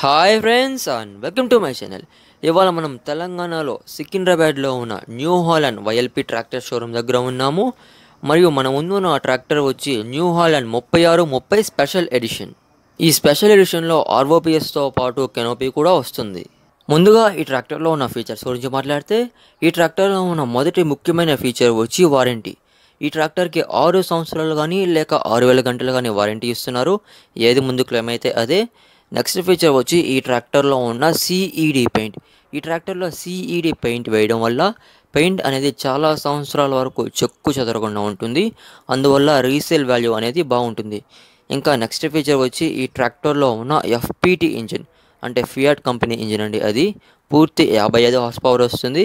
Hi friends and welcome to my channel. ఇవాళ మనం తెలంగాణలో సికింద్రాబాద్లో ఉన్న New Holland YLP tractor showroom దగ్గర ఉన్నాము. మరియు మన ముందు ఉన్న ట్రాక్టర్ వచ్చి న్యూ హాలండ్ 3630 స్పెషల్ ఎడిషన్. ఈ స్పెషల్ ఎడిషన్లో ఆర్ఓపిఎస్తో పాటు కెనోపీ కూడా వస్తుంది. ముందుగా ఈ ట్రాక్టర్లో ఉన్న ఫీచర్స్ గురించి మాట్లాడితే, ఈ ట్రాక్టర్లో ఉన్న మొదటి ముఖ్యమైన ఫీచర్ వచ్చి వారంటీ. ఈ ట్రాక్టర్కి 6 సంవత్సరాలు కానీ లేక 6000 గంటలు కానీ వారంటీ ఇస్తున్నారు. ఏది ముందు క్లెయిమ్ అయితే అదే. నెక్స్ట్ ఫీచర్ వచ్చి ఈ ట్రాక్టర్లో ఉన్న సిఈడి పెయింట్. ఈ ట్రాక్టర్లో సిఈడి పెయింట్ వేయడం వల్ల పెయింట్ అనేది చాలా సంవత్సరాల వరకు చెక్కు చెదరకుండా ఉంటుంది. అందువల్ల రీసేల్ వాల్యూ అనేది బాగుంటుంది. ఇంకా నెక్స్ట్ ఫీచర్ వచ్చి ఈ ట్రాక్టర్లో ఉన్న ఎఫ్పిటి ఇంజిన్, అంటే ఫియాట్ కంపెనీ ఇంజిన్ అండి. అది పూర్తి 55 హార్స్ పవర్ వస్తుంది.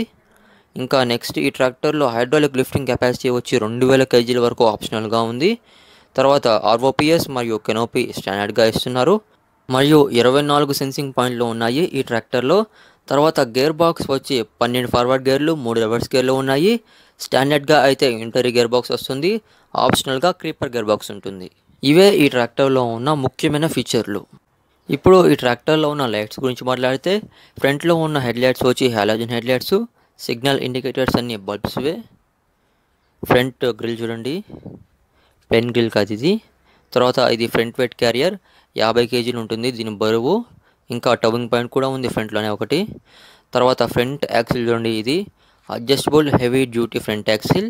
ఇంకా నెక్స్ట్ ఈ ట్రాక్టర్లో హైడ్రాలిక్ లిఫ్టింగ్ కెపాసిటీ వచ్చి 2000 kg వరకు ఆప్షనల్గా ఉంది. తర్వాత ఆర్ఓపిఎస్ మరియు కెనోపీ స్టాండర్డ్గా ఇస్తున్నారు. మరియు 24 సెన్సింగ్ పాయింట్లు ఉన్నాయి ఈ ట్రాక్టర్లో. తర్వాత గేర్ బాక్స్ వచ్చి 12 ఫార్వర్డ్ గేర్లు, 3 రివర్స్ గేర్లు ఉన్నాయి. స్టాండర్డ్గా అయితే ఇంటరీ గేర్ బాక్స్ వస్తుంది. ఆప్షనల్గా క్రీపర్ గేర్ బాక్స్ ఉంటుంది. ఇవే ఈ ట్రాక్టర్లో ఉన్న ముఖ్యమైన ఫీచర్లు. ఇప్పుడు ఈ ట్రాక్టర్లో ఉన్న లైట్స్ గురించి మాట్లాడితే, ఫ్రంట్లో ఉన్న హెడ్ లైట్స్ వచ్చి halogen head lights, signal indicators అన్ని బల్బ్స్వే. ఫ్రంట్ గ్రిల్ చూడండి, పెన్ గ్రిల్ కాదు ఇది. తర్వాత ఇది ఫ్రంట్ వెయిట్ క్యారియర్, 50 kg ఉంటుంది దీని బరువు. ఇంకా టవింగ్ పాయింట్ కూడా ఉంది ఫ్రంట్లోనే ఒకటి. తర్వాత ఫ్రంట్ యాక్సిల్ చూడండి, ఇది adjustable heavy duty front axle.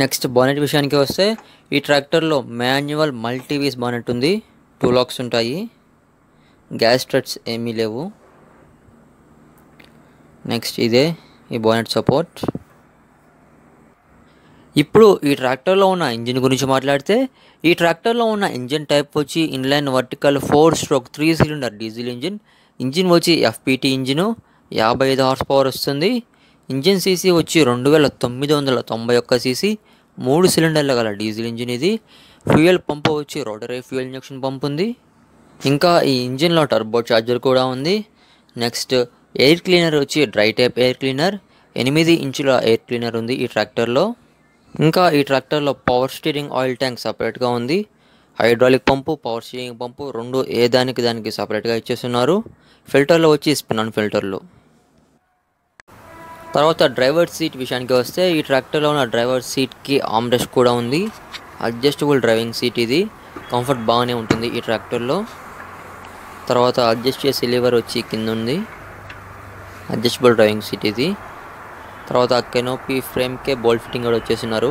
Next bonnet విషయానికి వస్తే, ఈ ట్రాక్టర్లో మాన్యువల్ మల్టీవీస్ బానెట్ ఉంది. 2 లాక్స్ ఉంటాయి. గ్యాస్ స్ట్రట్స్ ఏమీ లేవు. నెక్స్ట్ ఇదే ఈ బానెట్ సపోర్ట్. ఇప్పుడు ఈ ట్రాక్టర్లో ఉన్న ఇంజిన్ గురించి మాట్లాడితే, ఈ ట్రాక్టర్లో ఉన్న ఇంజిన్ టైప్ వచ్చి inline vertical 4-stroke 3 cylinder diesel engine. Engine వచ్చి ఎఫ్పిటి ఇంజిన్, 55 హార్స్ పవర్ వస్తుంది. ఇంజిన్ సీసీ వచ్చి 2991 cc, 3 సిలిండర్ల గల డీజిల్ ఇంజిన్ ఇది. ఫ్యూయల్ పంపు వచ్చి రోటరీ ఫ్యూయల్ ఇంజెక్షన్ పంప్ ఉంది. ఇంకా ఈ ఇంజిన్లో టర్బో చార్జర్ కూడా ఉంది. నెక్స్ట్ ఎయిర్ క్లీనర్ వచ్చి డ్రై టైప్ ఎయిర్ క్లీనర్, 8 ఇంచుల ఎయిర్ క్లీనర్ ఉంది ఈ ట్రాక్టర్లో. ఇంకా ఈ ట్రాక్టర్లో పవర్ స్టీరింగ్ ఆయిల్ ట్యాంక్ సపరేట్గా ఉంది. హైడ్రాలిక్ పంపు, పవర్ స్టీరింగ్ పంపు రెండు దానికి సపరేట్గా ఇచ్చేస్తున్నారు. ఫిల్టర్లో వచ్చి స్పిన్ ఫిల్టర్లు. తర్వాత డ్రైవర్ సీట్ విషయానికి వస్తే, ఈ ట్రాక్టర్లో ఉన్న డ్రైవర్ సీట్కి ఆర్మ్రెస్ట్ కూడా ఉంది. అడ్జస్టబుల్ డ్రైవింగ్ సీట్ ఇది. కంఫర్ట్ బాగానే ఉంటుంది ఈ ట్రాక్టర్లో. తర్వాత అడ్జస్ట్ చేసే లివర్ వచ్చి కింద ఉంది. అడ్జస్టబుల్ డ్రైవింగ్ సీట్ ఇది. తర్వాత కెనోపీ ఫ్రేమ్కే బోల్ట్ ఫిట్టింగ్ కూడా వచ్చేస్తున్నారు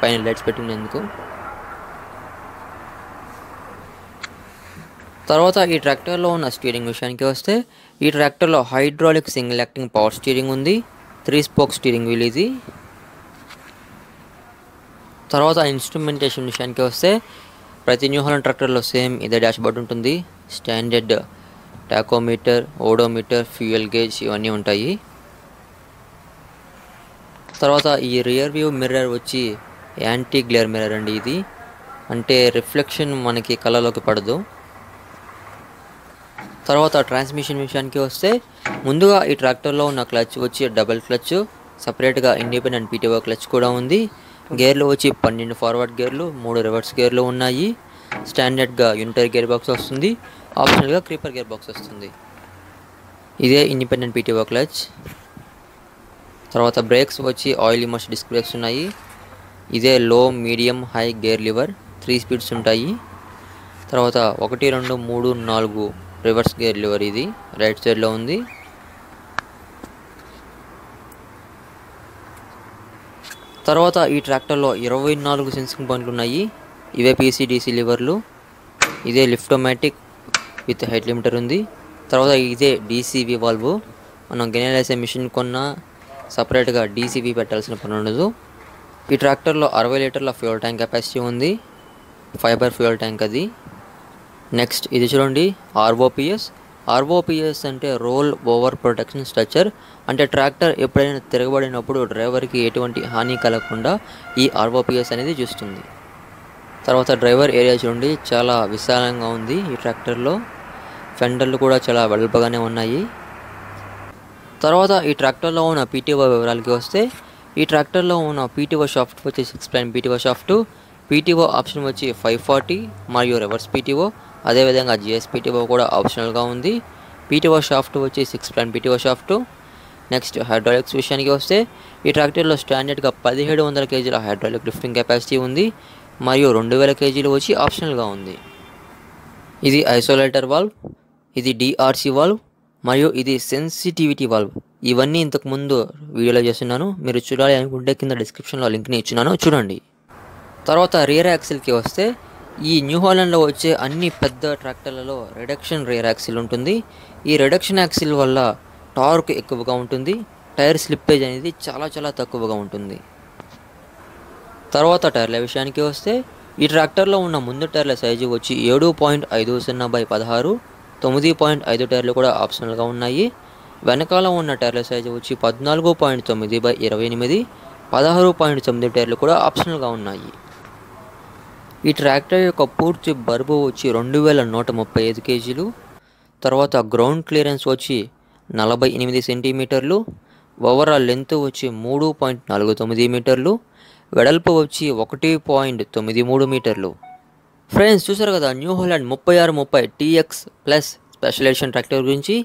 పైన లైట్స్ పెట్టినందుకు. తర్వాత ఈ ట్రాక్టర్లో ఉన్న స్టీరింగ్ విషయానికి వస్తే, ఈ ట్రాక్టర్లో hydraulic single acting power steering ఉంది. 3 spoke స్టీరింగ్ వీల్ ఇది. తర్వాత ఇన్స్ట్రుమెంటేషన్ విషయానికి వస్తే, ప్రతి న్యూ హాలండ్ ట్రాక్టర్లో సేమ్ ఇదే డాష్ బోర్డ్ ఉంటుంది. Standard tachometer, odometer, fuel gauge ఇవన్నీ ఉంటాయి. తర్వాత ఈ రియర్ వ్యూ మిర్రర్ వచ్చి యాంటీ గ్లేర్ మిర్రర్ అండి ఇది. అంటే రిఫ్లెక్షన్ మనకి కళ్ళలోకి పడదు. తర్వాత ట్రాన్స్మిషన్ విషయానికి వస్తే, ముందుగా ఈ ట్రాక్టర్లో ఉన్న క్లచ్ వచ్చి డబుల్ క్లచ్, సపరేట్గా ఇండిపెండెంట్ PTO క్లచ్ కూడా ఉంది. గేర్లు వచ్చి 12 ఫార్వర్డ్ గేర్లు, 3 రివర్స్ గేర్లు ఉన్నాయి. స్టాండర్డ్గా యూనిటరీ గేర్ బాక్స్ వస్తుంది. ఆప్షనల్గా క్రీపర్ గేర్ బాక్స్ వస్తుంది. ఇదే ఇండిపెండెంట్ PTO క్లచ్. తర్వాత బ్రేక్స్ వచ్చి ఆయిల్ ఇమర్స్డ్ డిస్క్ బ్రేక్స్ ఉన్నాయి. ఇదే లో, medium, high gear lever, 3 speeds ఉంటాయి. తర్వాత 1, 2, 3, 4 రివర్స్ గేర్ లివర్ ఇది రైట్ సైడ్లో ఉంది. తర్వాత ఈ ట్రాక్టర్లో 24 సెన్సింగ్ పాయింట్లు ఉన్నాయి. ఇవే PCDC లివర్లు. ఇదే లిఫ్టోమాటిక్ విత్ హైట్ లిమిటర్ ఉంది. తర్వాత ఇదే DCV వాల్వ్. మనం గిన్నెలు వేసే మిషన్ కొన్నా సపరేట్గా DCV పెట్టాల్సిన పని ఉండదు. ఈ ట్రాక్టర్లో 60 లీటర్ల ఫ్యూయల్ ట్యాంక్ కెపాసిటీ ఉంది. ఫైబర్ ఫ్యూయల్ ట్యాంక్ అది. నెక్స్ట్ ఇది చూడండి, ఆర్ఓపిఎస్ అంటే రోల్ ఓవర్ ప్రొటెక్షన్ స్ట్రక్చర్. అంటే ట్రాక్టర్ ఎప్పుడైనా తిరగబడినప్పుడు డ్రైవర్కి ఎటువంటి హాని కలగకుండా ఈ ఆర్ఓపిఎస్ అనేది చూస్తుంది. తర్వాత డ్రైవర్ ఏరియా చూడండి, చాలా విశాలంగా ఉంది ఈ ట్రాక్టర్లో. ఫెండర్లు కూడా చాలా వెడల్పుగానే ఉన్నాయి. తర్వాత ఈ ట్రాక్టర్లో ఉన్న PTO వివరాలకి వస్తే, ఈ ట్రాక్టర్లో ఉన్న PTO షాఫ్ట్ వచ్చి 6 spline PTO shaft. PTO option వచ్చి 540 మరియు రివర్స్ PTO. అదేవిధంగా GSPTO కూడా ఆప్షనల్గా ఉంది. PTO షాఫ్ట్ వచ్చి 6 spline PTO shaft. Next hydraulics విషయానికి వస్తే ఈ ట్రాక్టర్లో స్టాండర్డ్గా 1700 kgల హైడ్రాలిక్ లిఫ్టింగ్ కెపాసిటీ ఉంది మరియు 2000 kgలు వచ్చి ఆప్షనల్గా ఉంది. ఇది ఐసోలేటర్ వాల్వ్, ఇది DRC వాల్వ్ మరియు ఇది సెన్సిటివిటీ వాల్వ్. ఇవన్నీ ఇంతకుముందు వీడియోలో చేస్తున్నాను. మీరు చూడాలి అనుకుంటే కింద డిస్క్రిప్షన్లో లింక్ని ఇచ్చినాను, చూడండి. తర్వాత రియర్ యాక్సిల్కి వస్తే ఈ న్యూ హాలండ్లో వచ్చే అన్ని పెద్ద ట్రాక్టర్లలో రిడక్షన్ రియర్ యాక్సిల్ ఉంటుంది. ఈ రిడక్షన్ యాక్సిల్ వల్ల టార్క్ ఎక్కువగా ఉంటుంది, టైర్ స్లిప్పేజ్ అనేది చాలా తక్కువగా ఉంటుంది. తర్వాత టైర్ల విషయానికి వస్తే ఈ ట్రాక్టర్లో ఉన్న ముందు టైర్ల సైజు వచ్చి 7.50/16, 9.5 టైర్లు కూడా ఆప్షనల్గా ఉన్నాయి. వెనకాల ఉన్న టైర్ల సైజు వచ్చి 14.9/28, 16.9 టైర్లు కూడా ఆప్షనల్గా ఉన్నాయి. ఈ ట్రాక్టర్ యొక్క పూర్తి బరువు వచ్చి 2135 kgలు. తర్వాత గ్రౌండ్ క్లియరెన్స్ వచ్చి 48 సెంటీమీటర్లు, ఓవరాల్ లెంత్ వచ్చి 3.49 మీటర్లు, వెడల్పు వచ్చి 1.93 మీటర్లు. ఫ్రెండ్స్, చూసారు కదా New Holland 3630 TX plus special edition tractor గురించి.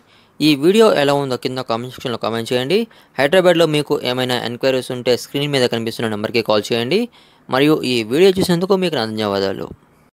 ఈ వీడియో ఎలా ఉందో కింద కామెంట్ సెక్షన్లో కామెంట్ చేయండి. హైదరాబాద్లో మీకు ఏమైనా ఎంక్వైరీస్ ఉంటే స్క్రీన్ మీద కనిపిస్తున్న నెంబర్కి కాల్ చేయండి. మరియు ఈ వీడియో చూసేందుకు మీకు ధన్యవాదాలు.